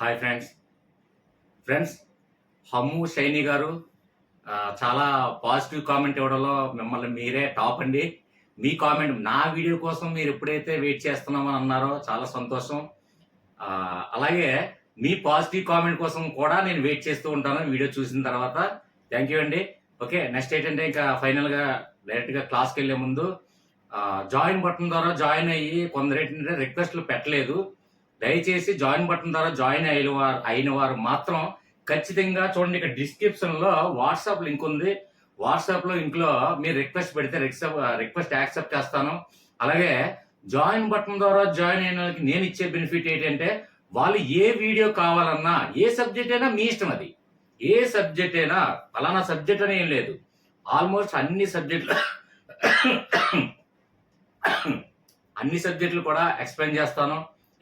Hi friends hum shiny గారు చాలా positive comment ఇవ్వడంలో మిమ్మల్ని మీరే టాప్ అండి. మీ కామెంట్ నా వీడియో కోసం మీరు ఎప్పుడైతే వెయిట్ చేస్తున్నామని అన్నారో చాలా సంతోషం. అలాగే మీ పాజిటివ్ కామెంట్ కోసం కూడా నేను వెయిట్ చేస్తూ ఉంటాను వీడియో చూసిన తర్వాత. థ్యాంక్ యూ అండి. ఓకే, నెక్స్ట్ ఏంటంటే ఇంకా ఫైనల్గా డైరెక్ట్గా క్లాస్కి వెళ్ళే ముందు జాయిన్ బటన్ ద్వారా జాయిన్ అయ్యి కొందరు ఏంటంటే రిక్వెస్ట్లు పెట్టలేదు. దయచేసి జాయిన్ బటన్ ద్వారా జాయిన్ అయిన వారు మాత్రం ఖచ్చితంగా చూడండి, ఇక్కడ డిస్క్రిప్షన్ లో వాట్సాప్ లింక్ ఉంది. వాట్సాప్ లో లింక్ లో మీరు రిక్వెస్ట్ పెడితే రిక్వెస్ట్ యాక్సెప్ట్ చేస్తాను. అలాగే జాయిన్ బటన్ ద్వారా జాయిన్ అయిన వాళ్ళకి నేను ఇచ్చే బెనిఫిట్ ఏంటంటే వాళ్ళు ఏ వీడియో కావాలన్నా ఏ సబ్జెక్ట్ అయినా మీ ఇష్టం, అది ఏ సబ్జెక్ట్ అయినా ఫలానా సబ్జెక్ట్ అని ఏం లేదు. ఆల్మోస్ట్ అన్ని సబ్జెక్టులు కూడా ఎక్స్ప్లెయిన్ చేస్తాను.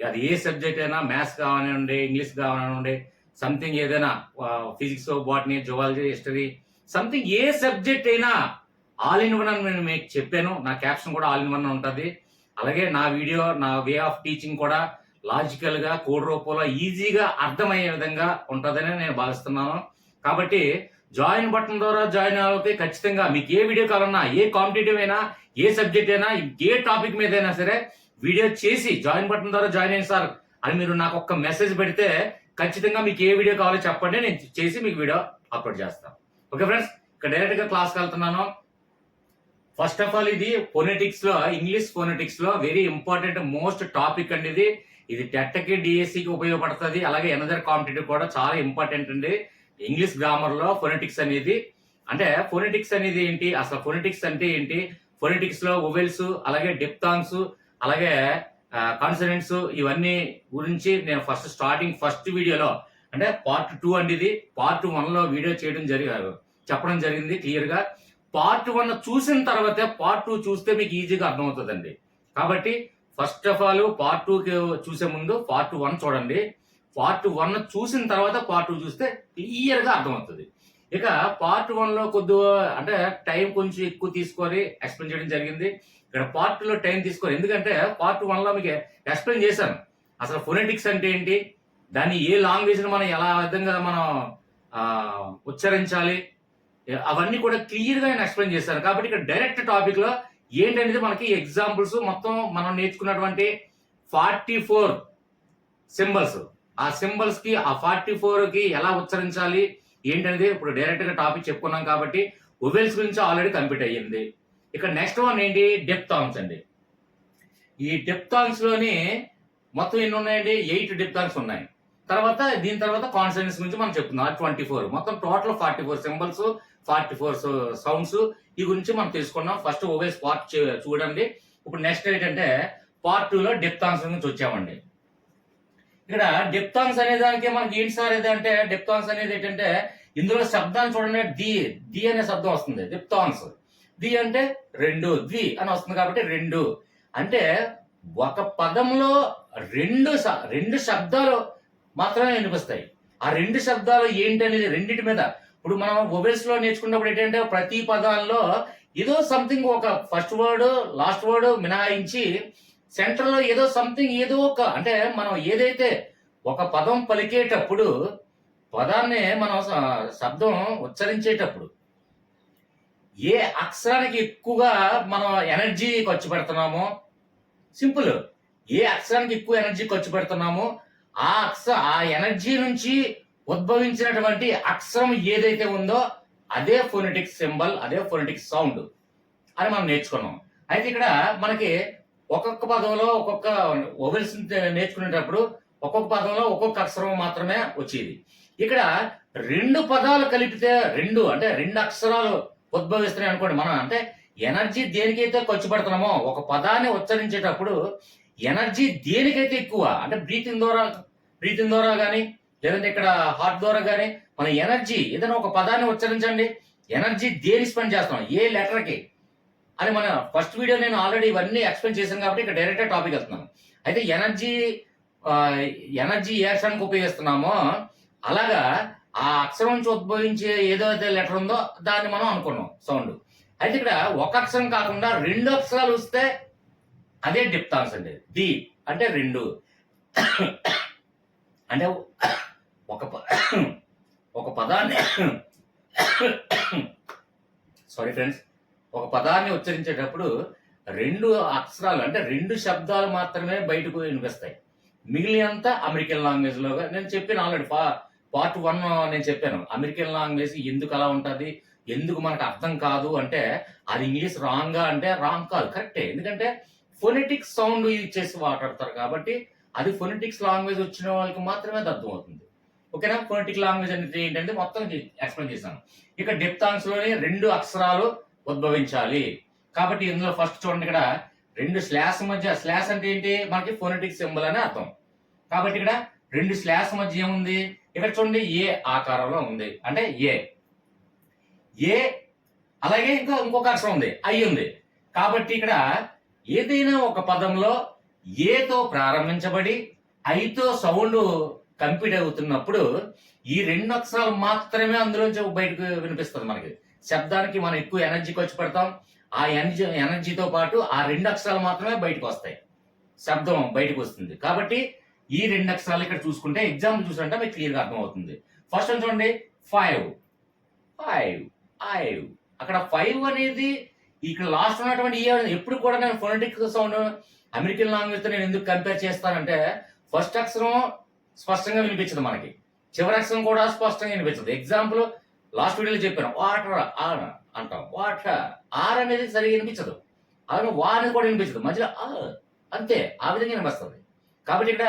అది ఏ సబ్జెక్ట్ అయినా, మ్యాథ్స్ కావాలండి, ఇంగ్లీష్ కావాలండి, సంథింగ్ ఏదైనా physics, botany, zoology, history, something ఏ సబ్జెక్ట్ అయినా ఆల్ ఇన్ వన్ అని నేను మీకు చెప్పాను. నా క్యాప్షన్ కూడా ఆల్ ఇన్ వన్ ఉంటుంది. అలాగే నా వీడియో, నా వే ఆఫ్ టీచింగ్ కూడా లాజికల్ గా కోడ్ రూపంలో ఈజీగా అర్థమయ్యే విధంగా ఉంటుందని నేను భావిస్తున్నాను. కాబట్టి జాయిన్ బటన్ ద్వారా జాయిన్ అవుతే ఖచ్చితంగా మీకు ఏ వీడియో కావాలన్నా, ఏ కాంపిటేటివ్ అయినా, ఏ సబ్జెక్ట్ అయినా, ఏ టాపిక్ మీద అయినా సరే వీడియో చేసి జాయిన్ బటన్ ద్వారా జాయిన్ అయ్యింది సార్ అని మీరు నాకు ఒక్క మెసేజ్ పెడితే ఖచ్చితంగా మీకు ఏ వీడియో కావాలో చెప్పండి, నేను చేసి మీకు వీడియో అప్లోడ్ చేస్తాను. ఓకే ఫ్రెండ్స్, ఇక్కడ డైరెక్ట్ గా క్లాస్కి వెళ్తున్నాను. ఫస్ట్ ఆఫ్ ఆల్ ఇది ఫోనెటిక్స్ లో, ఇంగ్లీష్ ఫోనెటిక్స్ లో వెరీ ఇంపార్టెంట్ మోస్ట్ టాపిక్ అండి. ఇది టెట్కి, డిఎస్సికి ఉపయోగపడుతుంది. అలాగే ఎనదర్ కాంపిటేటివ్ కూడా చాలా ఇంపార్టెంట్ అండి. ఇంగ్లీష్ గ్రామర్ లో ఫోనెటిక్స్ అనేది, అంటే ఫోనెటిక్స్ అనేది ఏంటి, అసలు ఫోనెటిక్స్ అంటే ఏంటి, ఫోనెటిక్స్ లో వొవెల్స్, అలాగే డిప్థాంగ్స్, అలాగే కాన్సనెంట్స్, ఇవన్నీ గురించి నేను ఫస్ట్ వీడియోలో, అంటే పార్ట్ 2 అండి ఇది. పార్ట్ 1 లో వీడియో చెప్పడం జరిగింది క్లియర్ గా. పార్ట్ 1 చూసిన తర్వాతే పార్ట్ 2 చూస్తే మీకు ఈజీగా అర్థమవుతుందండి. కాబట్టి ఫస్ట్ ఆఫ్ ఆల్ పార్ట్ 2 చూసే ముందు పార్ట్ 1 చూడండి. పార్ట్ 1 చూసిన తర్వాత పార్ట్ 2 చూస్తే క్లియర్ గా అర్థమవుతుంది. ఇక పార్ట్ 1 లో కొద్దిగా అంటే టైం కొంచెం ఎక్కువ తీసుకొని ఎక్స్ప్లెయిన్ చేయడం జరిగింది. ఇక్కడ పార్ట్ 2 లో టైం తీసుకోరు, ఎందుకంటే పార్ట్ 1 లో మీకు ఎక్స్ప్లెయిన్ చేశాను అసలు ఫోనెటిక్స్ అంటే ఏంటి, దాన్ని ఏ లాంగ్వేజ్ మనం ఎలా విధంగా మనం ఉచ్చరించాలి, అవన్నీ కూడా క్లియర్ గా నేను ఎక్స్ప్లెయిన్ చేశాను. కాబట్టి ఇక్కడ డైరెక్ట్ టాపిక్ లో ఏంటనేది మనకి ఎగ్జాంపుల్స్, మొత్తం మనం నేర్చుకున్నటువంటి 44 సింబల్స్, ఆ సింబల్స్ కి, ఆ 44 కి ఎలా ఉచ్చరించాలి ఏంటనేది ఇప్పుడు డైరెక్ట్ గా టాపిక్ చెప్పుకున్నాం. కాబట్టి వొవెల్స్ గురించి ఆల్రెడీ కంప్లీట్ అయ్యింది. ఇక్కడ నెక్స్ట్ వన్ ఏంటి, డిప్థాంగ్స్ అండి. ఈ డిప్థాంగ్స్ లోని మొత్తం ఎన్ని ఉన్నాయండి, 8 డిప్థాంగ్స్ ఉన్నాయి. దీని తర్వాత కాన్సనెంట్స్ గురించి మనం చెప్తున్నాం, 24. మొత్తం టోటల్ 44 సింబల్స్, 44 సౌండ్స్, ఈ గురించి మనం తెలుసుకున్నాం. ఫస్ట్ వొవెల్స్ పార్ట్ చూడండి. ఇప్పుడు నెక్స్ట్ ఏంటంటే పార్ట్ 2 లో డిప్థాంగ్స్ గురించి వచ్చామండి. ఇక్కడ డిప్థాంగ్స్ అనే దానికి మనకి ఏంటి సార్ అంటే, డిప్థాంగ్స్ అనేది ఏంటంటే ఇందులో శబ్దాన్ని చూడండి, డి అనే శబ్దం వస్తుంది. డిప్థాంగ్స్, ది అంటే రెండు, ద్వి అని వస్తుంది. కాబట్టి రెండు అంటే ఒక పదంలో రెండు శబ్దాలు మాత్రమే వినిపిస్తాయి. ఆ రెండు శబ్దాలు ఏంటి అనేది రెండింటి మీద, ఇప్పుడు మనం వొవెల్స్ లో నేర్చుకున్నప్పుడు ఏంటంటే ప్రతి పదాల్లో ఏదో సంథింగ్, ఒక ఫస్ట్ వర్డ్ లాస్ట్ వర్డ్ మినహాయించి సెంటర్ లో ఏదో సంథింగ్, ఏదో ఒక, అంటే మనం ఏదైతే ఒక పదం పలికేటప్పుడు, పదాన్ని మనం శబ్దం ఉచ్చరించేటప్పుడు ఏ అక్షరానికి ఎక్కువగా మనం ఎనర్జీ ఖర్చు పెడుతున్నామో, సింపుల్, ఏ అక్షరానికి ఎక్కువ ఎనర్జీ ఖర్చు పెడుతున్నామో ఆ ఎనర్జీ నుంచి ఉద్భవించినటువంటి అక్షరం ఏదైతే ఉందో అదే ఫోనెటిక్ సింబల్, అదే ఫోనెటిక్ సౌండ్ అని మనం నేర్చుకున్నాం. అయితే ఇక్కడ మనకి ఒక్కొక్క పదంలో ఒక్కొక్క వొవెల్స్ నేర్చుకునేటప్పుడు ఒక్కొక్క పదంలో ఒక్కొక్క అక్షరం మాత్రమే వచ్చేది. ఇక్కడ రెండు పదాలు కలిపితే రెండు అక్షరాలు ఉద్భవిస్తున్నాయి అనుకోండి. మనం అంటే ఎనర్జీ దేనికైతే ఖర్చు పెడుతున్నామో, ఒక పదాన్ని ఉచ్చరించేటప్పుడు ఎనర్జీ దేనికైతే ఎక్కువ, అంటే బ్రీతింగ్ ద్వారా కానీ, లేదంటే ఇక్కడ హార్ట్ ద్వారా కానీ మన ఎనర్జీ, ఏదైనా ఒక పదాన్ని ఉచ్చరించండి, ఎనర్జీ దేని స్పెండ్ చేస్తాం, ఏ లెటర్ కి అని మన ఫస్ట్ వీడియో నేను ఆల్రెడీ ఇవన్నీ ఎక్స్ప్లెయిన్ చేశాను. కాబట్టి ఇక్కడ డైరెక్ట్ టాపిక్ వెళ్తున్నాను. అయితే ఎనర్జీ ఏ అక్షరానికి ఉపయోగిస్తున్నామో అలాగా ఆ అక్షరం నుంచి ఉద్భవించే ఏదైతే లెటర్ ఉందో దాన్ని మనం అనుకున్నాం సౌండ్. అయితే ఇక్కడ ఒక అక్షరం కాకుండా రెండు అక్షరాలు వస్తే అదే డిప్థాంగ్స్ అండి. ది అంటే రెండు, అంటే ఒక ఒక పదాన్ని సారీ ఫ్రెండ్స్, ఒక పదాన్ని ఉచ్చరించేటప్పుడు 2 అక్షరాలు అంటే 2 శబ్దాలు మాత్రమే బయటకు వినిపిస్తాయి. మిగిలినంతా అమెరికన్ లాంగ్వేజ్ లో నేను చెప్పాను ఆల్రెడీ. పార్ట్ 1 నేను చెప్పాను అమెరికన్ లాంగ్వేజ్ ఎందుకు అలా ఉంటది, ఎందుకు మనకు అర్థం కాదు అంటే అది ఇంగ్లీష్ రాంగా అంటే రాంగ్ కాదు, కరెక్టే. ఎందుకంటే ఫొనెటిక్ సౌండ్ యూజ్ చేసి మాట్లాడతారు కాబట్టి అది ఫొనెటిక్స్ లాంగ్వేజ్ వచ్చిన వాళ్ళకి మాత్రమే అది అర్థం అవుతుంది. ఓకేనా? ఫొనెటిక్ లాంగ్వేజ్ అనేది ఏంటంటే మొత్తం ఎక్స్ప్లెయిన్ చేశాను. ఇక డెప్తాంగ్స్ లోనే 2 అక్షరాలు ఉద్భవించాలి కాబట్టి ఇందులో ఫస్ట్ చూడండి, ఇక్కడ 2 స్లాష్ మధ్య, స్లాష్ అంటే ఏంటి మనకి ఫొనెటిక్ సింబల్ అని అర్థం. కాబట్టి ఇక్కడ 2 స్లాష్ మధ్య ఏముంది, ఇక్కడ చూడండి ఏ ఆకారంలో ఉంది అంటే ఏ. అలాగే ఇంకొక అక్షరం ఉంది ఐ ఉంది. కాబట్టి ఇక్కడ ఏదైనా ఒక పదంలో ఏతో ప్రారంభించబడి ఐతో సౌండ్ కంప్లీట్ అవుతున్నప్పుడు ఈ 2 అక్షరాలు మాత్రమే అందులోంచి బయటకు వినిపిస్తుంది. మనకి శబ్దానికి మనం ఎక్కువ ఎనర్జీ ఖర్చు పెడతాం, ఆ ఎనర్జీతో పాటు ఆ 2 అక్షరాలు మాత్రమే బయటకు వస్తాయి, శబ్దం బయటకు వస్తుంది. కాబట్టి ఈ 2 అక్షరాలు ఇక్కడ చూసుకుంటే ఎగ్జాంపుల్ చూసుకుంటే మీకు క్లియర్ గా అర్థం అవుతుంది. ఫస్ట్ చూడండి 5 5 5. అక్కడ 5 అనేది ఇక్కడ లాస్ట్ ఉన్నటువంటి ఎప్పుడు కూడా నేను ఫొనెటిక్ సౌండ్ అమెరికన్ లాంగ్వేజ్ తో నేను ఎందుకు కంపేర్ చేస్తానంటే ఫస్ట్ అక్షరం స్పష్టంగా వినిపించదు మనకి, చివరి అక్షరం కూడా స్పష్టంగా వినిపించదు. ఎగ్జాంపుల్ లాస్ట్ వీడియోలో చెప్పాను వాటర్ ఆర్ అంటాం, వాటర్ ఆర్ అనేది సరిగా వినిపించదు, అలాగే వా అనేది కూడా వినిపించదు, మధ్యలో అంతే ఆ విధంగా వినిపిస్తుంది. కాబట్టి ఇక్కడ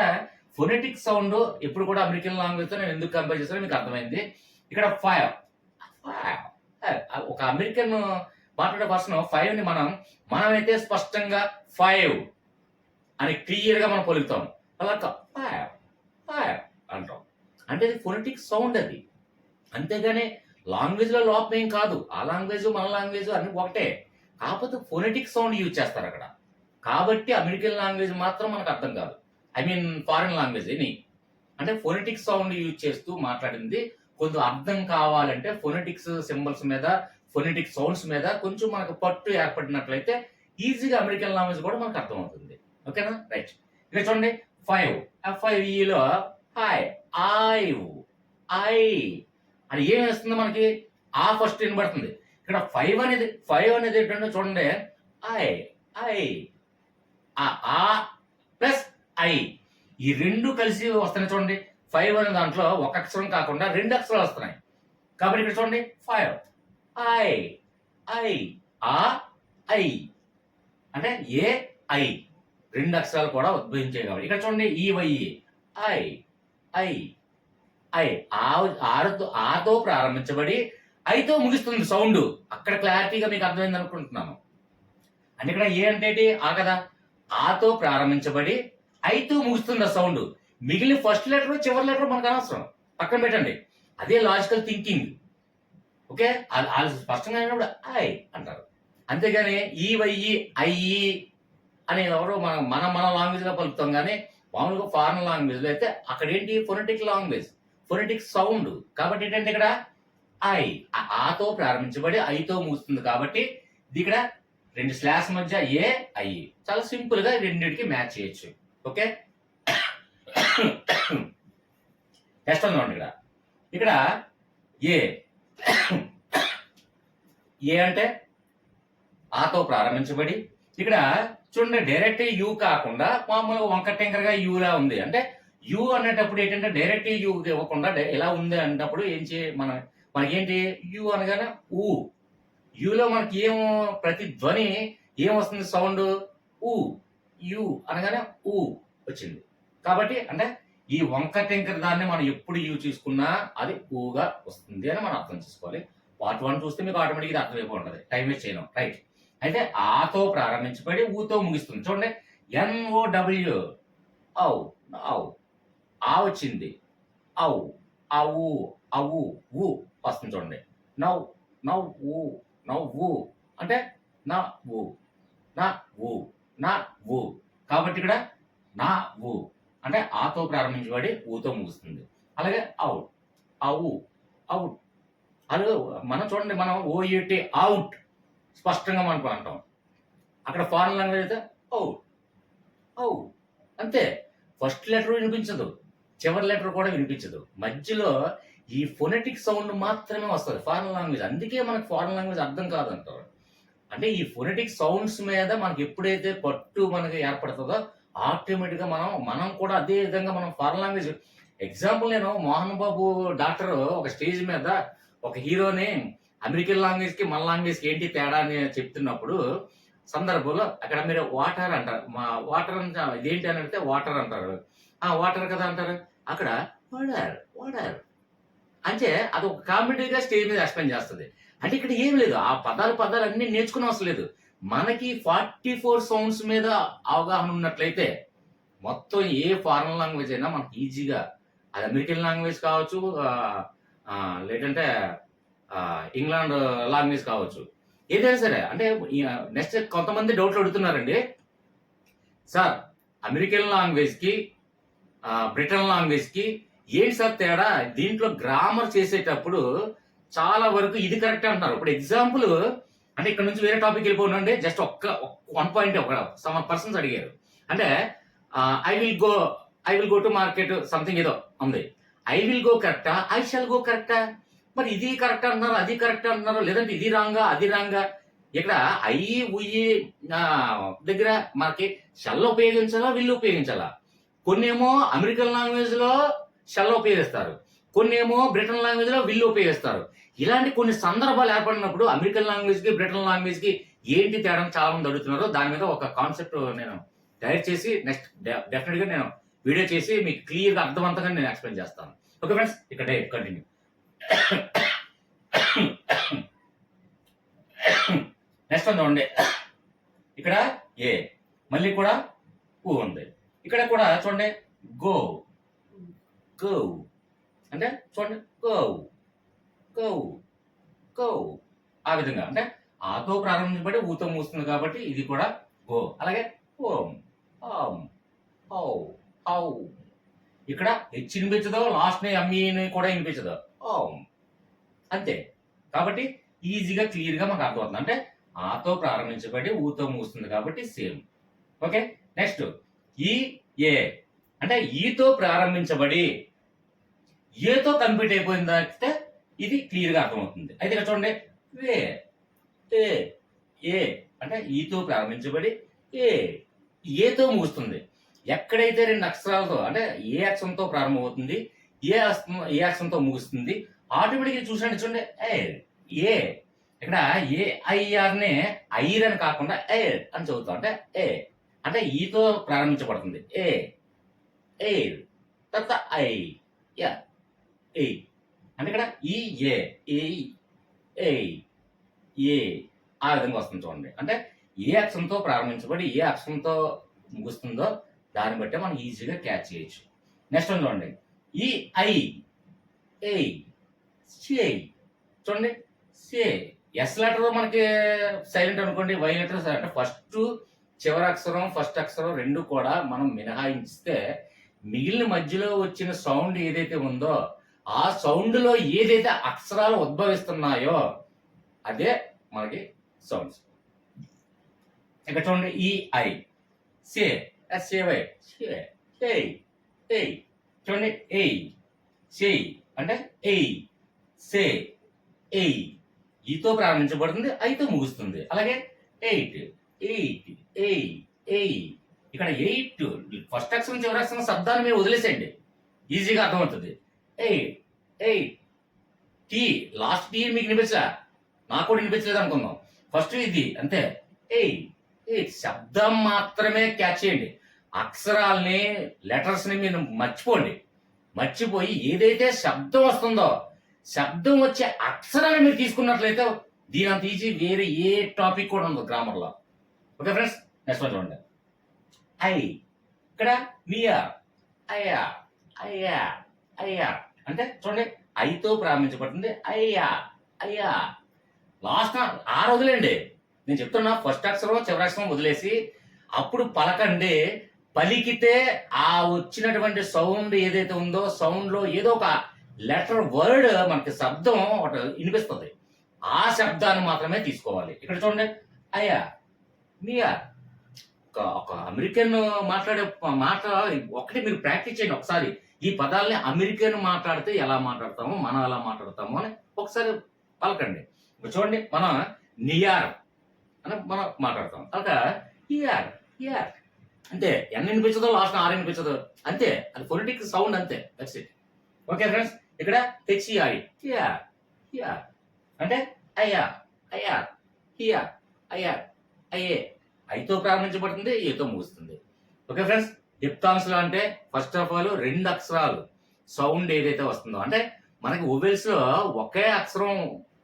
ఫొనెటిక్ సౌండ్ ఎప్పుడు కూడా అమెరికన్ లాంగ్వేజ్ తో నేను ఎందుకు కంపేర్ చేస్తానో మీకు అర్థమైంది. ఇక్కడ 5 ఒక అమెరికన్ మాట్లాడే పర్సన్ 5 ని మనమైతే స్పష్టంగా 5 అని క్లియర్ గా మనం పలుకుతాం, అలా 5 అంటాం. అంటే అది ఫొనెటిక్ సౌండ్ అది, అంతేగాని లాంగ్వేజ్ లో లోపం ఏం కాదు. ఆ లాంగ్వేజ్ మన లాంగ్వేజ్ అన్ని ఒకటే, కాకపోతే ఫొనెటిక్ సౌండ్ యూజ్ చేస్తారు అక్కడ. కాబట్టి అమెరికన్ లాంగ్వేజ్ మాత్రం మనకు అర్థం కాదు, I mean foreign language any. అంటే ఫొనెటిక్ సౌండ్ యూజ్ చేస్తూ మాట్లాడింది కొంచెం అర్థం కావాలంటే ఫొనెటిక్స్ సింబల్స్ మీద, ఫొనెటిక్ సౌండ్స్ మీద కొంచెం మనకు పట్టు ఏర్పడినట్లయితే ఈజీగా అమెరికన్ లాంగ్వేజ్ కూడా మనకు అర్థం అవుతుంది. ఓకేనా? రైట్. ఇక్కడ చూడండి 5 FIVEలో హాయ్ ఐ అని ఏం వేస్తుంది మనకి ఆ ఫస్ట్ వినబడుతుంది. ఇక్కడ 5 అనేది ఏంటంటే చూడండి ఐ ప్లస్ ఐ ఈ 2 కలిసి వస్తున్నాయి. చూడండి 5 అనే దాంట్లో ఒక అక్షరం కాకుండా 2 అక్షరాలు వస్తున్నాయి. కాబట్టి ఇక్కడ చూడండి 5 ఐ అంటే ఏ ఐ 2 అక్షరాలు కూడా ఉద్భవించాయి. కాబట్టి ఇక్కడ చూడండి ఐ ఆతో ప్రారంభించబడి ఐతో ముగిస్తుంది సౌండ్. అక్కడ క్లారిటీగా మీకు అర్థమైంది అనుకుంటున్నాను. అంటే ఇక్కడ ఏ అంటే ఆ కదా, ఆతో ప్రారంభించబడి ఐతో ముగుస్తుంది ఆ సౌండ్. మిగిలిన ఫస్ట్ లెటర్ చివరి లెటర్ మనకు అనవసరం, పక్కన పెట్టండి. అదే లాజికల్ థింకింగ్. ఓకే, అది స్పష్టంగా అయినప్పుడు ఐ అంటారు, అంతేగాని ఐ అని ఎవరో మన లాంగ్వేజ్ లో పలుకుతాం. కానీ మామూలుగా ఫారెన్ లాంగ్వేజ్ లో అయితే అక్కడ ఏంటి ఫొనెటిక్ లాంగ్వేజ్, ఫొనెటిక్ సౌండ్. కాబట్టి ఏంటంటే ఇక్కడ ఆతో ప్రారంభించబడి ఐతో ముగుస్తుంది. కాబట్టి ఇక్కడ 2 స్లాష్ మధ్య ఏ ఐ, చాలా సింపుల్ గా రెండింటికి మ్యాచ్ చేయొచ్చు. ఓకే, నెక్స్ట్ ఉందండి ఇక్కడ ఏ అంటే ఆతో ప్రారంభించబడి, ఇక్కడ చూడండి డైరెక్ట్ యూ కాకుండా మామూలుగా వంక టెంకరగా యూలా ఉంది. అంటే యూ అనేటప్పుడు ఏంటంటే డైరెక్ట్ యూ ఇవ్వకుండా ఎలా ఉంది అన్నప్పుడు మనకేంటి యూ అనగానే యూలో మనకి ప్రతి ధ్వని ఏం వస్తుంది, సౌండ్ యూ అనగానే వచ్చింది. కాబట్టి అంటే ఈ వంక టెంకర్ దాన్ని మనం ఎప్పుడు యూ చూసుకున్నా అది ఊగా వస్తుంది అని మనం అర్థం చేసుకోవాలి. పార్ట్ 1 చూస్తే మీకు ఆటోమేటిక్గా అర్థమైపోయి ఉంటుంది, టైం వేస్ట్ చేయడం. రైట్. అయితే ఆతో ప్రారంభించబడి ఊతో ముగిస్తుంది. చూడండి NOW ఆ వచ్చింది, ఊ వస్తుంది. చూడండి నవ్వు అంటే నా ఊ. కాబట్టి ఇక్కడ నా ఊ అంటే ఆతో ప్రారంభించబడి ఊతో ముగుస్తుంది. అలాగే అవుట్ అలాగే మనం చూడండి OUT అవుట్ స్పష్టంగా మనకు అంటాం. అక్కడ ఫారెన్ లాంగ్వేజ్ అయితే అవుట్ అంతే, ఫస్ట్ లెటర్ వినిపించదు, చివరి లెటర్ కూడా వినిపించదు. మధ్యలో ఈ ఫొనెటిక్ సౌండ్ మాత్రమే వస్తుంది ఫారెన్ లాంగ్వేజ్. అందుకే మనకు ఫారెన్ లాంగ్వేజ్ అర్థం కాదంటారు. అంటే ఈ ఫొనెటిక్ సౌండ్స్ మీద మనకి ఎప్పుడైతే పట్టు మనకి ఏర్పడుతుందో ఆటోమేటిక్గా మనం కూడా అదే విధంగా మనం ఫారెన్ లాంగ్వేజ్. ఎగ్జాంపుల్ నేను మోహన్ బాబు డాక్టర్ ఒక స్టేజ్ మీద ఒక హీరోని అమెరికన్ లాంగ్వేజ్ కి మన లాంగ్వేజ్ కి ఏంటి తేడా అని చెప్తున్నప్పుడు సందర్భంలో అక్కడ మీరు వాటర్ అంటారు, మా వాటర్ అంటే ఇదేంటి అని అంటే వాటర్ అంటారు. ఆ వాటర్ కదా అంటారు, అక్కడ వాటర్ వాటర్ అంటే అది ఒక కామెడీగా స్టేజ్ మీద ఎక్స్ప్లెయిన్ చేస్తుంది. అంటే ఇక్కడ ఏం లేదు, ఆ పదాలు అన్ని నేర్చుకునే అవసరం లేదు. మనకి 44 సౌండ్స్ మీద అవగాహన ఉన్నట్లయితే మొత్తం ఏ ఫారెన్ లాంగ్వేజ్ అయినా మనకి ఈజీగా, అది అమెరికన్ లాంగ్వేజ్ కావచ్చు, లేదంటే ఇంగ్లాండ్ లాంగ్వేజ్ కావచ్చు, ఏదైనా సరే. అంటే నెక్స్ట్ కొంతమంది డౌట్లు అడుగుతున్నారండి, సార్ అమెరికన్ లాంగ్వేజ్ కి బ్రిటన్ లాంగ్వేజ్ కి ఏంటి సార్ తేడా? దీంట్లో గ్రామర్ చేసేటప్పుడు చాలా వరకు ఇది కరెక్ట్ అంటున్నారు. ఇప్పుడు ఎగ్జాంపుల్ అంటే ఇక్కడ నుంచి వేరే టాపిక్ వెళ్ళిపోనండి, జస్ట్ వన్ పాయింట్ ఒక సమ్ పర్సన్స్ అడిగారు. అంటే I will go to market something ఏదో ఉంది. ఐ విల్ గో కరెక్టా, ఐ షల్ గో కరెక్టా? మరి ఇది కరెక్ట్ అంటున్నారు, అది కరెక్ట్ అంటున్నారు, లేదంటే ఇది రాంగా అది రాంగా? ఇక్కడ ఐ ఉయ్యి దగ్గర మనకి షల్ ఉపయోగించాలా విల్ ఉపయోగించాలా? కొన్నేమో అమెరికన్ లాంగ్వేజ్ లో షల్ ఉపయోగిస్తారు, కొన్నేమో బ్రిటన్ లాంగ్వేజ్ లో విల్ ఉపయోగిస్తారు. ఇలాంటి కొన్ని సందర్భాలు ఏర్పడినప్పుడు అమెరికన్ లాంగ్వేజ్ కి బ్రిటన్ లాంగ్వేజ్ కి ఏంటి తేడా చాలా మంది అడుగుతున్నారు. దాని మీద ఒక కాన్సెప్ట్ నేను తయారు చేసి నెక్స్ట్ డెఫినెట్ గా నేను వీడియో చేసి మీకు క్లియర్ గా అర్థవంతంగా నేను ఎక్స్ప్లెయిన్ చేస్తాను. ఓకే ఫ్రెండ్స్, ఇక్కడ కంటిన్యూ. నెక్స్ట్ చూడండి, ఇక్కడ ఏ మళ్ళీ కూడా ఊ ఉంది. ఇక్కడ కూడా చూడండి గో గో అంటే చూడండి గో గో గో, ఆ విధంగా అంటే ఆతో ప్రారంభించబడి ఊతో మూస్తుంది కాబట్టి ఇది కూడా గో. అలాగే ఓం ఓం హౌ హౌ, ఇక్కడ హెచ్ వినిపించదు, లాస్ట్ ని అమ్మీని కూడా వినిపించదు, ఓం అంతే. కాబట్టి ఈజీగా క్లియర్ గా మనకు అర్థమవుతుంది. అంటే ఆతో ప్రారంభించబడి ఊతో మూస్తుంది కాబట్టి సేమ్. ఓకే, నెక్స్ట్ ఈ ఏ అంటే ఈతో ప్రారంభించబడి ఏతో కంప్లీట్ అయిపోయిందంటే ఇది క్లియర్ గా అర్థమవుతుంది. అయితే ఇక్కడ చూడండి వే ఏ ఏ అంటే ఈతో ప్రారంభించబడి ఏతో ముగుస్తుంది. ఎక్కడైతే రెండు అక్షరాలతో అంటే ఏ అక్షరంతో ప్రారంభమవుతుంది, ఏ అక్షరంతో ముగుస్తుంది, ఆటోమేటిక్గా చూసండి చూడండి ఏ. ఇక్కడ ఏఐఆర్ నే ఐర్ అని కాకుండా ఎయిర్ అని చదువుతాం. అంటే ఏ అంటే ఈతో ప్రారంభించబడుతుంది, ఏ ఎయిర్, తర్వాత ఐ యా ఏ. అంటే ఇక్కడ ఈ ఏ ఆ విధంగా వస్తుంది చూడండి. అంటే ఏ అక్షరంతో ప్రారంభించబడి ఏ అక్షరంతో ముగుస్తుందో దాన్ని బట్టి మనం ఈజీగా క్యాచ్ చేయొచ్చు. నెక్స్ట్ చూడండి ఈ ఐ ఏ చూడండి సే. ఎస్ లెటర్ మనకి సైలెంట్ అనుకోండి, వై లెటర్ అంటే చివరి అక్షరం ఫస్ట్ అక్షరం రెండు కూడా మనం మినహాయిస్తే మిగిలిన మధ్యలో వచ్చిన సౌండ్ ఏదైతే ఉందో ఆ సౌండ్ లో ఏదైతే అక్షరాలు ఉద్భవిస్తున్నాయో అదే మనకి సౌండ్స్. ఇక్కడ చూడండి ఈ ఐ సే సేవై చూడండి ఏ సే అంటే ఏ సే ఏ, ఈతో ప్రారంభించబడుతుంది, ఐతో ముగుస్తుంది. అలాగే ఎయిట్ ఇక్కడ ఎయిట్ ఫస్ట్ అక్షరం చివరి అక్షరం శబ్దాన్ని మీరు వదిలేసేయండి, ఈజీగా అర్థమవుతుంది. టీ లాస్ట్ టీ మీకు వినిపించా, నాకు కూడా వినిపించలేదు అనుకుందాం. ఫస్ట్ ఇది అంతే శబ్దం మాత్రమే క్యాచ్ చేయండి. అక్షరాలని లెటర్స్ ని మీరు మర్చిపోయి ఏదైతే శబ్దం వస్తుందో శబ్దం వచ్చే అక్షరాన్ని మీరు తీసుకున్నట్లయితే దీని అంత ఈజీ వేరే ఏ టాపిక్ కూడా ఉండదు గ్రామర్ లో. ఓకే ఫ్రెండ్స్, నెక్స్ట్ వన్ చూడండి ఐ. ఇక్కడ మియా అయ్యా అయ్యా అయ్యా అంటే చూడండి ఐతో ప్రారంభించబడుతుంది, అయ్యా అయ్యా. లాస్ట్ ఆరు వదిలేండి, నేను చెప్తున్నా ఫస్ట్ అక్షరం చివరి అక్షరం వదిలేసి అప్పుడు పలకండి. పలికితే ఆ వచ్చినటువంటి సౌండ్ ఏదైతే ఉందో సౌండ్ లో ఏదో ఒక లెటర్ వర్డ్ మనకి శబ్దం ఒకటి వినిపిస్తుంది, ఆ శబ్దాన్ని మాత్రమే తీసుకోవాలి. ఇక్కడ చూడండి అయ్యా మియా. ఒక అమెరికన్ మాట్లాడే మాట ఒకటి మీరు ప్రాక్టీస్ చేయండి ఒకసారి. ఈ పదాలని అమెరికన్ మాట్లాడితే ఎలా మాట్లాడతామో మనం ఎలా మాట్లాడతామో అని ఒకసారి పలకండి. ఇప్పుడు చూడండి, మనం నియార్ అని మనం మాట్లాడతాం. అలాగా ఇయార్ ఇయార్ అంతే. ఎన్ వినిపించదో, లాస్ట్ ఆర్ వినిపించదు, అంతే. అది ఫొనెటిక్ సౌండ్ అంతే. That's it. ఓకే ఫ్రెండ్స్, ఇక్కడ హెచ్ఈఆర్ హియార్ హియార్ అంటే అయ్యా అయ్యా హియార్ అయ్యార్ అయ్యే. ఐతో ప్రారంభించబడుతుంది, ఏతో ముగుస్తుంది. ఓకే ఫ్రెండ్స్, డిప్థాంగ్స్ లో అంటే ఫస్ట్ ఆఫ్ ఆల్ 2 అక్షరాలు సౌండ్ ఏదైతే వస్తుందో, అంటే మనకి ఓవెల్స్ లో ఒకే అక్షరం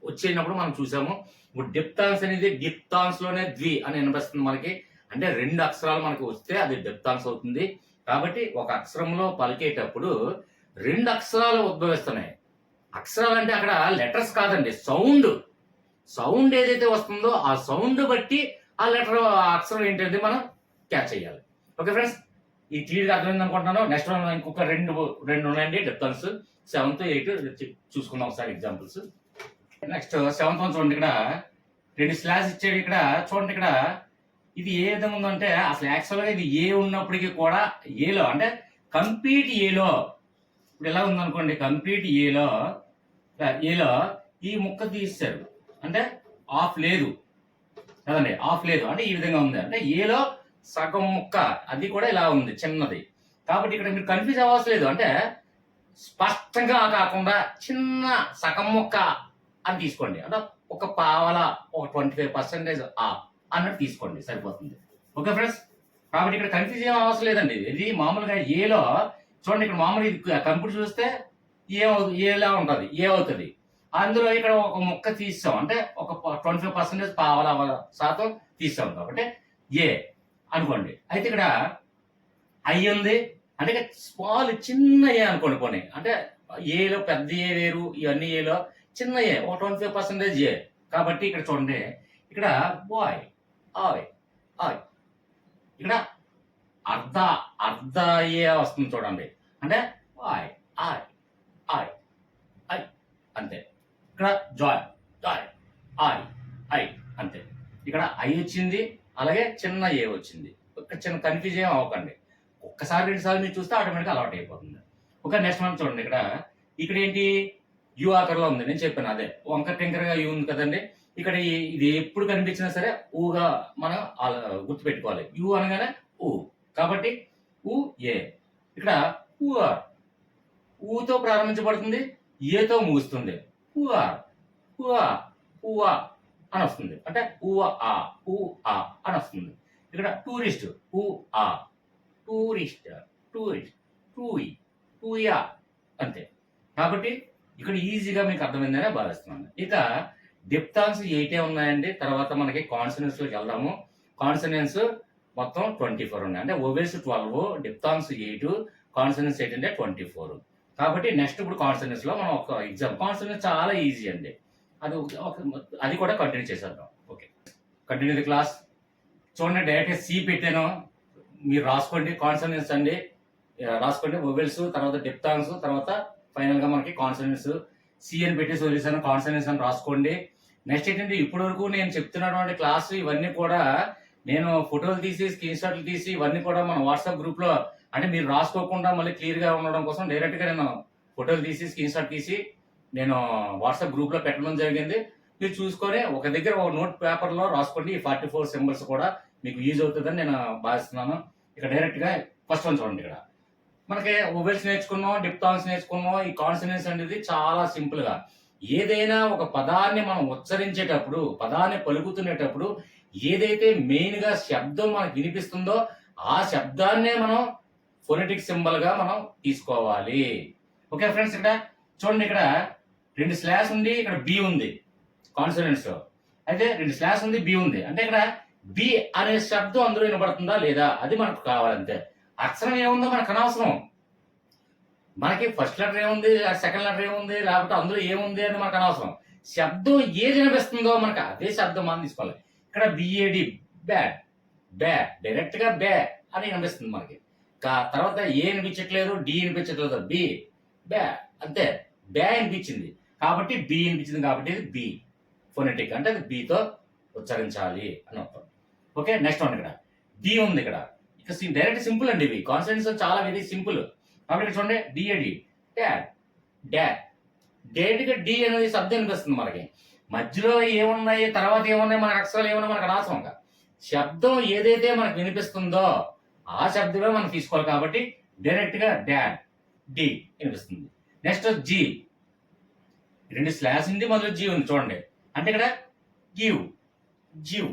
వచ్చేటప్పుడు మనం చూసాము. ఇప్పుడు డిప్థాంగ్స్ అనేది డిప్థాంగ్స్ లోనే ద్వి అని వినిపిస్తుంది మనకి. అంటే 2 అక్షరాలు మనకి వస్తే అది డిప్థాంగ్స్ అవుతుంది. కాబట్టి ఒక అక్షరంలో పలికేటప్పుడు 2 అక్షరాలు ఉద్భవిస్తున్నాయి. అక్షరాలు అంటే అక్కడ లెటర్స్ కాదండి, సౌండ్. సౌండ్ ఏదైతే వస్తుందో ఆ సౌండ్ బట్టి ఆ లెటర్, ఆ అక్షరం ఏంటంటే మనం క్యాచ్ చేయాలి. ఓకే ఫ్రెండ్స్, ఈ క్లియర్గా అర్థమైంది అనుకుంటున్నాను. నెక్స్ట్ ఇంకొక రెండు ఉన్నాయండి డిప్థాంగ్స్, 7th 8 చూసుకుందాం ఒకసారి ఎగ్జాంపుల్స్. నెక్స్ట్ 7th వన్ చూడండి, ఇక్కడ 2 స్లాష్ ఇచ్చాడు. ఇక్కడ చూడండి, ఇక్కడ ఇది ఏ విధంగా ఉందంటే అసలు యాక్చువల్గా ఇది ఏ ఉన్నప్పటికీ కూడా ఏలో అంటే కంప్లీట్ ఏలో, ఇప్పుడు ఎలా ఉందనుకోండి, కంప్లీట్ ఏలో ఈ ముక్క తీస్తారు అంటే ఆఫ్ లేదు కదండి, ఆఫ్ లేదు అంటే ఈ విధంగా ఉంది. అంటే ఏలో సగం ముక్క అది కూడా ఇలా ఉంది చిన్నది. కాబట్టి ఇక్కడ మీరు కన్ఫ్యూజ్ అవ్వలేదు. అంటే స్పష్టంగా కాకుండా చిన్న సగం ముక్క అని తీసుకోండి. అంటే ఒక పావల, ఒక 25% అన్నట్టు తీసుకోండి, సరిపోతుంది. ఓకే ఫ్రెండ్స్, కాబట్టి ఇక్కడ కన్ఫ్యూజ్ ఏం అవసరం లేదండి. ఇది మామూలుగా ఏలో చూడండి, ఇక్కడ మామూలుగా ఇది కంప్యూటర్ చూస్తే ఏలా ఉంటుంది, ఏ అవుతుంది. అందులో ఇక్కడ ఒక ముక్క తీస్తాం అంటే ఒక 25% పావల శాతం తీస్తాం కాబట్టి ఏ అనుకోండి. అయితే ఇక్కడ ఐ ఉంది అంటే స్మాల్ చిన్న ఏ అనుకోండి. పోనీ అంటే ఏలో పెద్ద ఏ వేరు, ఇవన్నీ ఏలో చిన్న ఏ ఒక 25% ఏ. కాబట్టి ఇక్కడ చూడండి, ఇక్కడ బాయ్ ఆయ్ ఆయ్, ఇక్కడ అర్ధ ఏ వస్తుంది చూడండి. అంటే ఆయ్ ఆయ్ ఆయ్ ఐ అంతే. ఇక్కడ జాయ్ జాయ్ ఆయ్ ఐ అంతే. ఇక్కడ ఐ వచ్చింది, అలాగే చిన్న ఏ వచ్చింది. ఒక చిన్న కన్ఫ్యూజ్ ఏం అవ్వకండి. ఒక్కసారి 2 సార్లు మీరు చూస్తే ఆటోమేటిక్గా అలవాటు అయిపోతుంది. ఓకే, నెక్స్ట్ మనం చూడండి, ఇక్కడ ఏంటి యు ఆకర్లో ఉంది. నేను చెప్పాను అదే వంకర టెంకరగా యు ఉంది కదండి. ఇక్కడ ఇది ఎప్పుడు కనిపించినా సరే ఊగా మనం గుర్తుపెట్టుకోవాలి. యు అనగానే ఊ, కాబట్టి ఊ ఏ. ఇక్కడ ఊఆర్ ఊతో ప్రారంభించబడుతుంది, ఏతో ముగుస్తుంది. ఊఆర్ ఊఆ ఊఆ అని వస్తుంది. అంటే ఊ ఆ ఊ ఆ అని వస్తుంది. ఇక్కడ టూరిస్ట్ ఊ ఆ టూరిస్ట్ టూరిస్ట్ టూయి టూయా అంతే. కాబట్టి ఇక్కడ ఈజీగా మీకు అర్థమైందనే భావిస్తున్నాను. ఇక డిప్థాంగ్స్ 8 ఉన్నాయండి. తర్వాత మనకి కాన్సనెంట్స్ లోకి వెళ్దాము. కాన్సనెంట్స్ మొత్తం 24 ఉన్నాయి. అంటే ఓవెల్స్ 12, డిప్థాంగ్స్ 8, కాన్సనెంట్స్ 8 అంటే 24. కాబట్టి నెక్స్ట్ ఇప్పుడు కాన్సనెంట్స్ లో మనం ఒక ఎగ్జామ్. కాన్సనెంట్స్ చాలా ఈజీ అండి, అది కూడా కంటిన్యూ చేసేద్దాం. Okay, continue the class. చూడండి, డైరెక్ట్ సి పెట్టాను, మీరు రాసుకోండి. కాన్సనెంట్స్ అండి రాసుకోండి, ఓవెల్స్, తర్వాత డిప్థాంగ్స్, తర్వాత ఫైనల్ గా మనకి కాన్సనెంట్స్. సి అని పెట్టేసి వదిలేసాను, కాన్సనెంట్స్ అని రాసుకోండి. నెక్స్ట్ ఏంటంటే ఇప్పటి వరకు నేను చెప్తున్నటువంటి క్లాసు ఇవన్నీ కూడా నేను ఫోటోలు తీసి స్క్రీన్ షాట్లు తీసి ఇవన్నీ కూడా మన వాట్సాప్ గ్రూప్ లో, అంటే మీరు రాసుకోకుండా మళ్ళీ క్లియర్ గా ఉండడం కోసం డైరెక్ట్ గా నేను ఫోటోలు తీసి స్క్రీన్ షాట్ తీసి నేను వాట్సాప్ గ్రూప్ లో పెట్టడం జరిగింది. మీరు చూసుకొని ఒక దగ్గర ఒక నోట్ పేపర్ లో రాసుకోండి. ఈ 44 సింబల్స్ కూడా మీకు యూజ్ అవుతుందని నేను భావిస్తున్నాను. ఇక్కడ డైరెక్ట్ గా ఫస్ట్ వన్ చూడండి. ఇక్కడ మనకి ఓవెల్స్ నేర్చుకున్నాం, డిప్థాంగ్స్ నేర్చుకున్నాం. ఈ కాన్సనెంట్స్ అనేది చాలా సింపుల్ గా, ఏదైనా ఒక పదాన్ని మనం ఉచ్చరించేటప్పుడు, పదాన్ని పలుకుతునేటప్పుడు ఏదైతే మెయిన్ గా శబ్దం మనకు వినిపిస్తుందో ఆ శబ్దాన్నే మనం ఫోనెటిక్ సింబల్ గా మనం తీసుకోవాలి. ఓకే ఫ్రెండ్స్, ఇక్కడ చూడండి, ఇక్కడ 2 స్లాష్ ఉంది, ఇక్కడ బి ఉంది కాన్సనెంట్స్ లో. అయితే 2 స్లాష్ ఉంది, బి ఉంది. అంటే ఇక్కడ బి అనే శబ్దం అందులో వినబడుతుందా లేదా అది మనకు కావాలంతే. అక్షరం ఏముందో మనకు అనవసరం. మనకి ఫస్ట్ లెటర్ ఏముంది, సెకండ్ లెటర్ ఏముంది, లేకపోతే అందులో ఏముంది అని మనకు అనవసరం. శబ్దం ఏది వినిపిస్తుందో మనకు అదే శబ్దం మనం తీసుకోవాలి. ఇక్కడ బిఏడి బ్యాడ్, బ్యా డైరెక్ట్ గా బ్యా అని వినిపిస్తుంది మనకి. తర్వాత ఏ వినిపించట్లేదు, డి వినిపించట్లేదు, బి బ్యా అంతే. బ్యా వినిపించింది కాబట్టి బి వినిపించింది కాబట్టి ఇది బి ఫోనెటిక్, అంటే అది బితో ఉచ్చరించాలి అని అర్థం. ఓకే, నెక్స్ట్ వన్ ఇక్కడ డి ఉంది. ఇక్కడ డైరెక్ట్ సింపుల్ అండి. ఇవి కాన్సనెంట్స్ చాలా వెరీ సింపుల్. కాబట్టి ఇక్కడ చూడండి డిఏడి డాడ్ డాడ్. డైరెక్ట్గా డి అనేది శబ్దం వినిపిస్తుంది మనకి. మధ్యలో ఏమున్నాయి తర్వాత ఏమున్నాయి మన అక్షరాలు ఏమన్నా మనకు రాసం. శబ్దం ఏదైతే మనకు వినిపిస్తుందో ఆ శబ్దమే మనం తీసుకోవాలి. కాబట్టి డైరెక్ట్గా డాడ్ డి వినిపిస్తుంది. నెక్స్ట్ జీ, 2 స్లాష్ ఉంది మొదలు జీ ఉంది చూడండి. అంటే ఇక్కడ గివ్ జివ్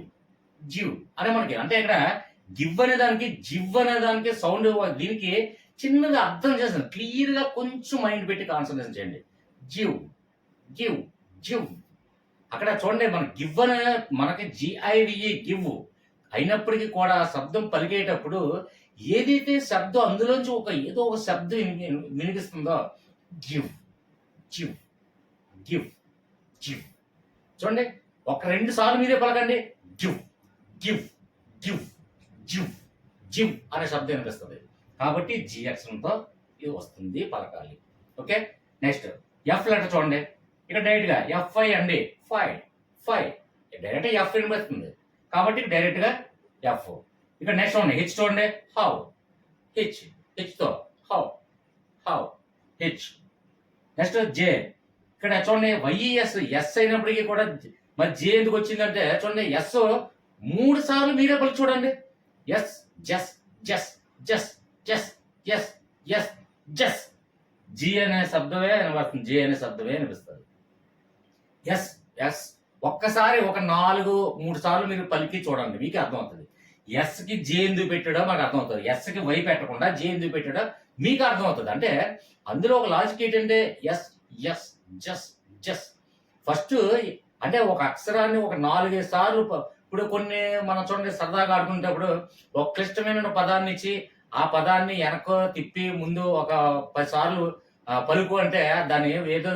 జివ్ అనే మనకి, అంటే ఇక్కడ గివ్ అనే దానికి జివ్ అనే దానికి సౌండ్, దీనికి చిన్నగా అర్థం చేస్తాను. క్లియర్గా కొంచెం మైండ్ పెట్టి కాన్సన్ట్రేషన్ చేయండి. జివ్ గివ్ జివ్. అక్కడ చూడండి మన గివ్ అనే మనకి జిఐవిఈ గివ్ అయినప్పటికీ కూడా శబ్దం పలికేటప్పుడు ఏదైతే శబ్దం అందులోంచి ఏదో ఒక శబ్దం వినిపిస్తుందో గివ్ జివ్ గివ్ జివ్. చూడండి 1-2 సార్లు మీరే పలకండి. జివ్ గివ్ గివ్ జివ్ జివ్ అనే శబ్దం వినిపిస్తుంది. కాబట్టి జి అక్షరంతో ఇది వస్తుంది, పలకాలి. ఓకే. నెక్స్ట్ ఎఫ్ లెటర్ చూడండి. ఇక్కడ డైరెక్ట్ గా ఎఫ్ఐ అండి, ఫైవ్ ఫైవ్ డైరెక్ట్ ఎఫ్ వినిపిస్తుంది. కాబట్టి డైరెక్ట్ గా ఎఫ్. ఇక్కడ నెక్స్ట్ చూడండి హెచ్ చూడండి, హౌ హెచ్ హెచ్ తో హౌ హౌ హెచ్. నెక్స్ట్ జే, ఇక్కడ చూడండి వైఈఎస్ ఎస్ అయినప్పటికీ కూడా మరి జే ఎందుకు వచ్చిందంటే చూడండి ఎస్ 3 సార్లు మీరే పలికి చూడండి. ఎస్ జస్ జస్ జస్ జస్ ఎస్ ఎస్ జస్. జి అనే శబ్దమే వినబడుతుంది, జే అనే శబ్దమే వినిపిస్తుంది. ఎస్ ఎస్ ఒక్కసారి 4-3 సార్లు మీరు పలికి చూడండి, మీకే అర్థమవుతుంది. ఎస్ కి జే ఎందుకు పెట్టాడో మనకు అర్థమవుతుంది. ఎస్ కి వై పెట్టకుండా జే ఎందుకు పెట్టాడో మీకు అర్థమవుతుంది. అంటే అందులో ఒక లాజిక్ ఏంటంటే ఎస్ ఎస్ జస్ జస్. ఫస్ట్ అంటే ఒక అక్షరాన్ని 4-5 సార్లు, ఇప్పుడు కొన్ని మనం చూడండి సరదాగా ఆడుకునేటప్పుడు ఒక క్లిష్టమైన పదాన్ని ఇచ్చి ఆ పదాన్ని వెనక తిప్పి ముందు ఒక 10 సార్లు పలుకు అంటే దాన్ని ఏదో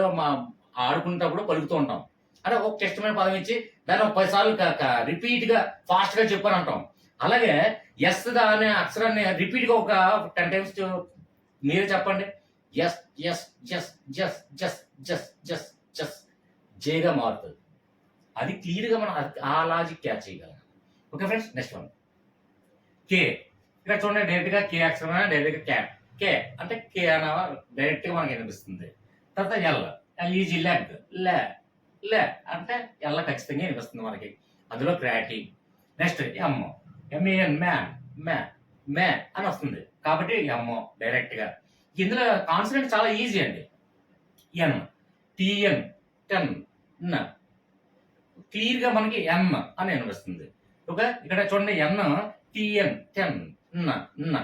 ఆడుకునేటప్పుడు పలుకుతూ ఉంటాం. అంటే ఒక క్లిష్టమైన పదం ఇచ్చి దాన్ని ఒక 10 సార్లు రిపీట్ గా ఫాస్ట్ గా చెప్పని అంటాం. అలాగే ఎస్ అనే అక్షరాన్ని రిపీట్ గా ఒక 10 టైమ్స్ మీరే చెప్పండి. ఎస్ ఎస్ జస్ జస్ జస్ జస్ జస్ జస్ జేగా మారుతుంది. అది క్లియర్ గా మనం ఆ లాజిక్ క్యాచ్ చేయగలం. Okay friends. నెక్స్ట్ వన్ కే. ఇక్కడ చూడండి డైరెక్ట్ గా కే అక్షరం డైరెక్ట్ గా క్యాట్. కే అంటే కే అనే డైరెక్ట్ గా మనకి వినిపిస్తుంది. తర్వాత ఎల్, ఎల్ ఈజీ లెగ్, లే లే అంటే ఎల్ల ఖచ్చితంగా వినిపిస్తుంది మనకి. అందులో క్రాటీ. నెక్స్ట్ ఎమ్, ఎంఏఎన్ మ్యాన్, మ్యా మే అని వస్తుంది. కాబట్టి ఎమ్ డైరెక్ట్ గా. ఇందులో కాన్సనెంట్ చాలా ఈజీ అండి. ఎన్, టిఎన్, టెన్, న క్లియర్ గా మనకి ఎన్ అని వినిపిస్తుంది. ఓకే. ఇక్కడ చూడండి ఎన్, టిఎన్, టెన్, న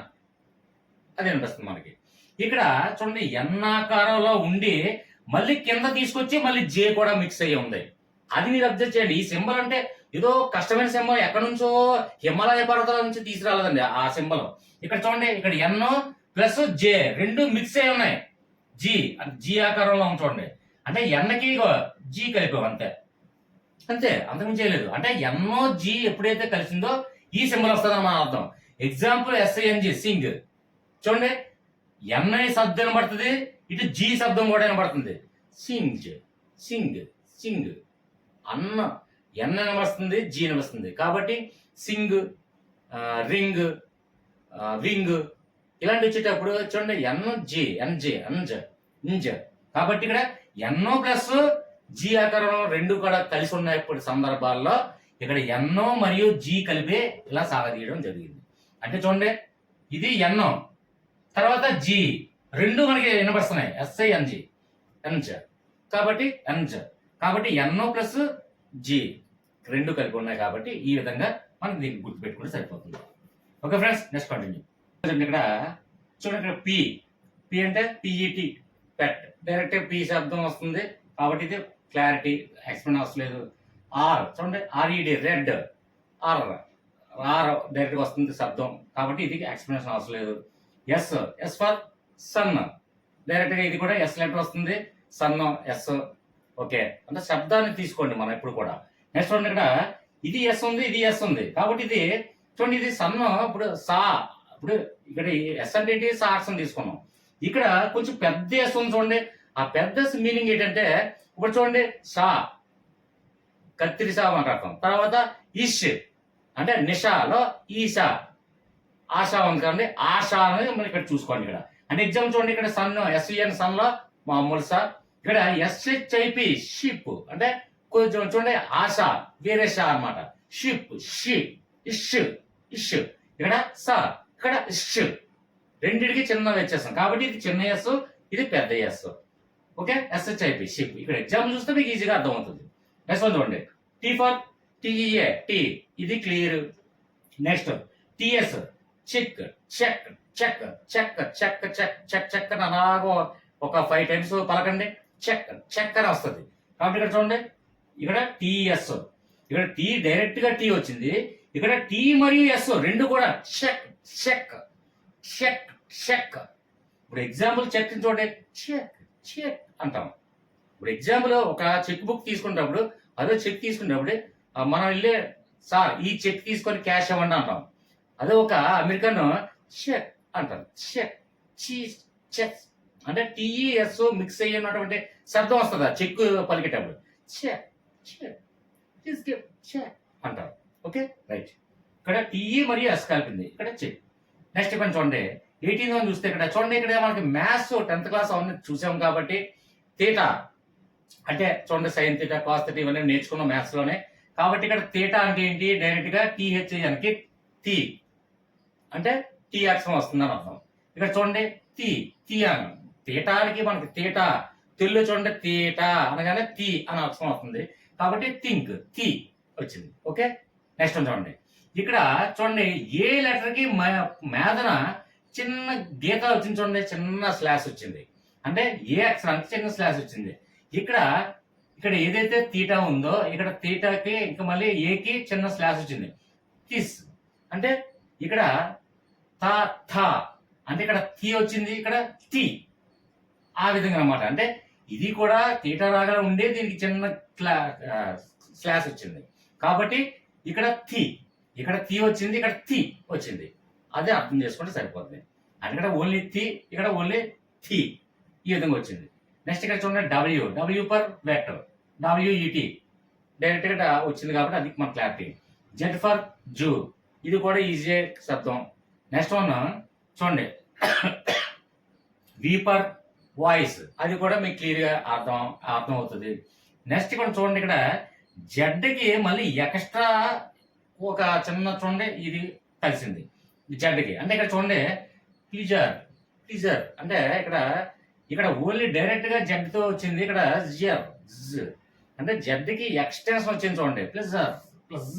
అది వినిపిస్తుంది మనకి. ఇక్కడ చూడండి ఎన్ ఆకారంలో ఉండి మళ్ళీ కింద తీసుకొచ్చి మళ్ళీ జే కూడా మిక్స్ అయ్యి ఉంది. అది మీరు అబ్జర్వ్ చేయండి. ఈ సింబల్ అంటే ఏదో కష్టమైన సింబల్, ఎక్కడి నుంచో హిమాలయ పర్వతాల నుంచి తీసుకురాలేదండి ఆ సింబల్. ఇక్కడ చూడండి ఇక్కడ ఎన్ ప్లస్ జే 2 మిక్స్ అయి ఉన్నాయి. జీ జీ ఆకారంలో చూడండి. అంటే ఎన్కి జీ కలిపాం అంతే అంతే, అంతకుమించి చేయలేదు. అంటే ఎన్నో జీ ఎప్పుడైతే కలిసిందో ఈ సింబల్ వస్తుందని మన అర్థం. ఎగ్జాంపుల్ ఎస్ఐఎన్జి సింగ్. చూడండి ఎన్ఐ శబ్దం వినబడుతుంది, ఇటు జీ శబ్దం కూడా వినబడుతుంది. సింగ్ సింగ్ సింగ్ అన్న ఎన్ వినబడుతుంది, జీ వినబడుతుంది. కాబట్టి సింగ్, రింగ్, వింగ్ ఇలాంటి వచ్చేటప్పుడు చూడండి ఎన్ జీ ఎన్జే అంజ ఇంజ. కాబట్టి ఇక్కడ ఎన్నో ప్లస్ జీ ఆకారం 2 కూడా కలిసి ఉన్నప్పుడు సందర్భాల్లో ఇక్కడ ఎన్నో మరియు జీ కలిపి ఇలా సాగదీయడం జరిగింది. అంటే చూడండి ఇది ఎన్నో తర్వాత జీ 2 మనకి వినపడుతున్నాయి. SI NG ఎన్జ. కాబట్టి ఎన్జ. కాబట్టి ఎన్నో ప్లస్ జీ 2 కలిపి ఉన్నాయి. కాబట్టి ఈ విధంగా మనం దీన్ని గుర్తుపెట్టుకుంటే సరిపోతుంది. Okay friends. Next continue. ఇక్కడ చూడండి ఇక్కడ పి. పి అంటే పిఈటి పెట్. డైరెక్ట్ పి శబ్దం వస్తుంది. కాబట్టి ఇది క్లారిటీ ఎక్స్ప్లెయిన్ అవసరం లేదు. ఆర్ చూడండి R E D red. R R direct వస్తుంది శబ్దం. కాబట్టి ఇది ఎక్స్ప్లెనేషన్ అవసరం లేదు. S, S for sun. Direct గా ఇది కూడా ఎస్ లెటర్ వస్తుంది. Sun S. ఓకే. అంటే శబ్దాన్ని తీసుకోండి మనం ఎప్పుడు కూడా. నెక్స్ట్ చూడండి ఇక్కడ ఇది ఎస్ ఉంది, ఇది ఎస్ ఉంది. కాబట్టి ఇది చూడండి ఇది సన్. ఇప్పుడు సా, ఇప్పుడు ఇక్కడ ఎస్ అంటే ఏంటి, సా అక్షరం తీసుకున్నాం. ఇక్కడ కొంచెం పెద్ద ఎస్ ఉంది చూడండి. ఆ పెద్ద మీనింగ్ ఏంటంటే ఇప్పుడు చూడండి షా కత్తిరి షా మాట్లాడతాం. తర్వాత ఇష్ అంటే నిషాలో ఈషా ఆశా ఉంది కదండి. ఆశా అనేది మనం ఇక్కడ చూసుకోండి. ఇక్కడ అంటే ఎగ్జాంపుల్ చూడండి, ఇక్కడ సన్ ఎస్ఈఎన్ సన్ లో మామూలు సార్, ఇక్కడ ఎస్హెచ్ఐపి షిప్ అంటే కొంచెం చూడండి ఆశ వేరే షా అనమాట, షిప్ షిప్ ఇష్ ఇష్, ఇక్కడ సా ఇక్కడ ఇష్, రెండింటికి చిన్న వ్యత్యాసం కాబట్టి ఇది చిన్న ఎస్ ఇది పెద్ద ఎస్. Okay, S H I P ship. ఇక్కడ ఎగ్జాంపుల్ చూస్తే మీకు ఈజీగా అర్థమవుతుంది. నెక్స్ట్ వన్ చూడండి, టీ ఫర్ టీఈఏ టీ, ఇది clear. Next T S check check check check check check check check అని అలాగో ఒక 5 టైమ్స్ పలకండి, చెక్ చెక్ అని వస్తుంది. కాబట్టి ఇక్కడ చూడండి, ఇక్కడ టిఎస్, ఇక్కడ టీ డైరెక్ట్ గా టీ వచ్చింది, ఇక్కడ టీ మరియు ఎస్ రెండు కూడా చెక్ చెక్ చెక్ చెక్. ఇప్పుడు ఎగ్జాంపుల్ చెక్ చూడండి, చెక్ చెక్ అంటాం. ఇప్పుడు ఎగ్జాంపుల్ ఒక చెక్ బుక్ తీసుకున్నప్పుడు, అదే చెక్ తీసుకున్నప్పుడు మనం వెళ్ళే సార్ ఈ చెక్ తీసుకొని క్యాష్ ఇవ్వండి అంటాం. అదే ఒక అమెరికన్ చెక్ అంటారు, చెక్ చీజ్ చెక్ అంటే టీఈఎస్ మిక్స్ అయ్యి ఉన్నటువంటి శబ్దం వస్తుంది చెక్ పలికేటప్పుడు, చెక్ చెక్ చెక్ అంటారు. ఓకే రైట్, ఇక్కడ టీఈ మరియు ఎస్ కలిపింది, ఇక్కడ చెక్. నెక్స్ట్ ఇక్కడ చూడండి 18 చూస్తే ఇక్కడ చూడండి, ఇక్కడ మనకి మ్యాథ్స్ 10th క్లాస్ అవన్నీ చూసాం కాబట్టి తీటా అంటే చూడండి సైన్ తీటా కాస్ తీటా ఇవన్నీ నేర్చుకున్నాం మ్యాథ్స్ లోనే. కాబట్టి ఇక్కడ తీటా అంటే ఏంటి, డైరెక్ట్ గా టీహెచ్ఐఎన్కి టీ అంటే టీ అక్షరం వస్తుందని అర్థం. ఇక్కడ చూడండి టీ టీ అని, తీటానికి మనకి తీటా తెలుగు చూడండి తీటా అనగానే టీ అని అక్షరం వస్తుంది కాబట్టి థింక్ టీ వచ్చింది. ఓకే నెక్స్ట్ చూడండి, ఇక్కడ చూడండి ఏ లెటర్ కి మేదన చిన్న గీత వచ్చింది, చూడండి చిన్న స్లాష్ వచ్చింది, అంటే ఏ అక్షరానికి చిన్న స్లాష్ వచ్చింది. ఇక్కడ ఇక్కడ ఏదైతే తీటా ఉందో ఇక్కడ తీటాకి ఇంకా మళ్ళీ ఏకి చిన్న స్లాష్ వచ్చింది, కిస్ అంటే ఇక్కడ తా థా అంటే ఇక్కడ థీ వచ్చింది, ఇక్కడ టీ, ఆ విధంగా అనమాట. అంటే ఇది కూడా తీటా రాగా ఉండే దీనికి చిన్న స్లాష్ వచ్చింది కాబట్టి ఇక్కడ థీ, ఇక్కడ థీ వచ్చింది, ఇక్కడ థీ వచ్చింది, అదే అర్థం చేసుకుంటే సరిపోతుంది. అంటే ఇక్కడ ఓన్లీ థీ, ఇక్కడ ఓన్లీ థీ, ఈ విధంగా వచ్చింది. నెక్స్ట్ ఇక్కడ చూడండి W, W per vector, W E T direct గా వచ్చింది కాబట్టి అది మన క్లారిటీ. జెడ్ ఫర్ జూ, ఇది కూడా ఈజీ శబ్దం. నెక్స్ట్ వన్ చూడండి వి పర్ వాయిస్, అది కూడా మీకు క్లియర్ గా అర్థం అవుతుంది. నెక్స్ట్ ఇక్కడ చూడండి, ఇక్కడ జెడ్ కి మళ్ళీ ఎక్స్ట్రా ఒక చిన్న చూడండి ఇది కలిసింది జెడ్ కి, అంటే ఇక్కడ చూడండి ప్లీజర్ ప్లీజర్ అంటే ఇక్కడ ఓన్లీ డైరెక్ట్ గా జెడ్ తో వచ్చింది, ఇక్కడ జియర్ అంటే జెడ్ కి ఎక్స్టెన్షన్ వచ్చింది చూడండి, ప్లీజర్ ప్లస్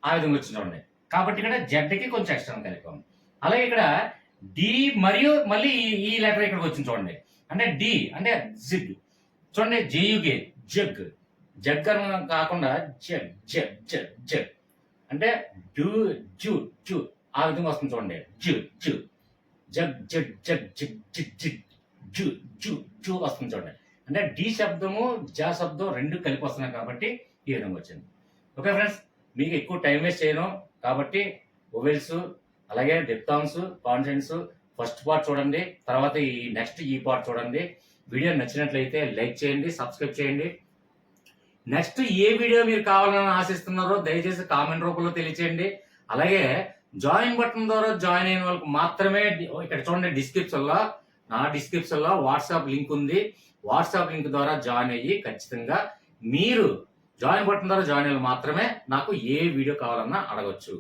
ఆ విధంగా వచ్చింది చూడండి. కాబట్టి ఇక్కడ జెడ్ కి కొంచెం ఎక్స్టెన్షన్ కలిపాం. అలాగే ఇక్కడ డి మరియు మళ్ళీ ఈ లెటర్ ఇక్కడికి వచ్చింది చూడండి, అంటే డి అంటే జిగ్ చూడండి, జేయుగే జగ్, జగ్ అని కాకుండా జగ్ జగ్ జగ్ జగ్ అంటే డు జు జు ఆ విధంగా వస్తుంది చూడండి, జు జు jug jug jug jug zig zig జు జు జు వస్తుంది చూడండి. అంటే డి శబ్దము జ శబ్దం రెండు కలిపి వస్తున్నాయి కాబట్టి ఈ విధంగా వచ్చింది. ఓకే ఫ్రెండ్స్, మీకు ఎక్కువ టైం వేస్ట్ చేయను కాబట్టి వొవెల్స్ అలాగే డిప్థాంగ్స్ కాన్సనెంట్స్ ఫస్ట్ పార్ట్ చూడండి, తర్వాత ఈ పార్ట్ చూడండి. వీడియో నచ్చినట్లయితే లైక్ చేయండి, సబ్స్క్రైబ్ చేయండి. నెక్స్ట్ ఏ వీడియో మీరు కావాలని ఆశిస్తున్నారో దయచేసి కామెంట్ రూపంలో తెలియచేయండి. అలాగే జాయిన్ బటన్ ద్వారా జాయిన్ అయిన వాళ్ళకి మాత్రమే ఇక్కడ చూడండి నా డిస్క్రిప్షన్ లో వాట్సాప్ లింక్ ఉంది. వాట్సాప్ లింక్ ద్వారా జాయిన్ అయ్యి ఖచ్చితంగా మీరు జాయిన్ బటన్ ద్వారా జాయిన్ అయ్యి మాత్రమే నాకు ఏ వీడియో కావాలన్నా అడగొచ్చు.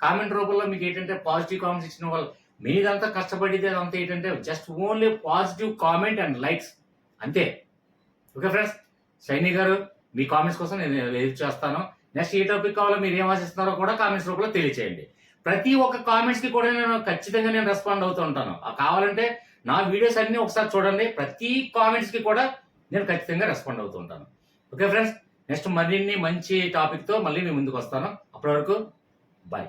కామెంట్ రూపంలో మీకు ఏంటంటే పాజిటివ్ కామెంట్స్ ఇచ్చిన వాళ్ళు మీదంతా కష్టపడితే అదంతా ఏంటంటే just only positive comment and likes అంతే. ఓకే ఫ్రెండ్స్, షైనీ గారు మీ కామెంట్స్ కోసం నేను ఎదురు చేస్తాను. నెక్స్ట్ ఏ టాపిక్ కావాలో మీరు ఏం ఆశిస్తున్నారో కూడా కామెంట్స్ రూపంలో తెలియచేయండి. ప్రతి ఒక్క కామెంట్స్ కి కూడా నేను ఖచ్చితంగా రెస్పాండ్ అవుతూ ఉంటాను. కావాలంటే నా వీడియోస్ అన్ని ఒకసారి చూడండి, ప్రతి కామెంట్స్ కి కూడా నేను ఖచ్చితంగా రెస్పాండ్ అవుతూ ఉంటాను. ఓకే ఫ్రెండ్స్, నెక్స్ట్ మరిన్ని మంచి టాపిక్ తో మళ్ళీ మీ ముందుకు వస్తాను. అప్పటి వరకు బాయ్.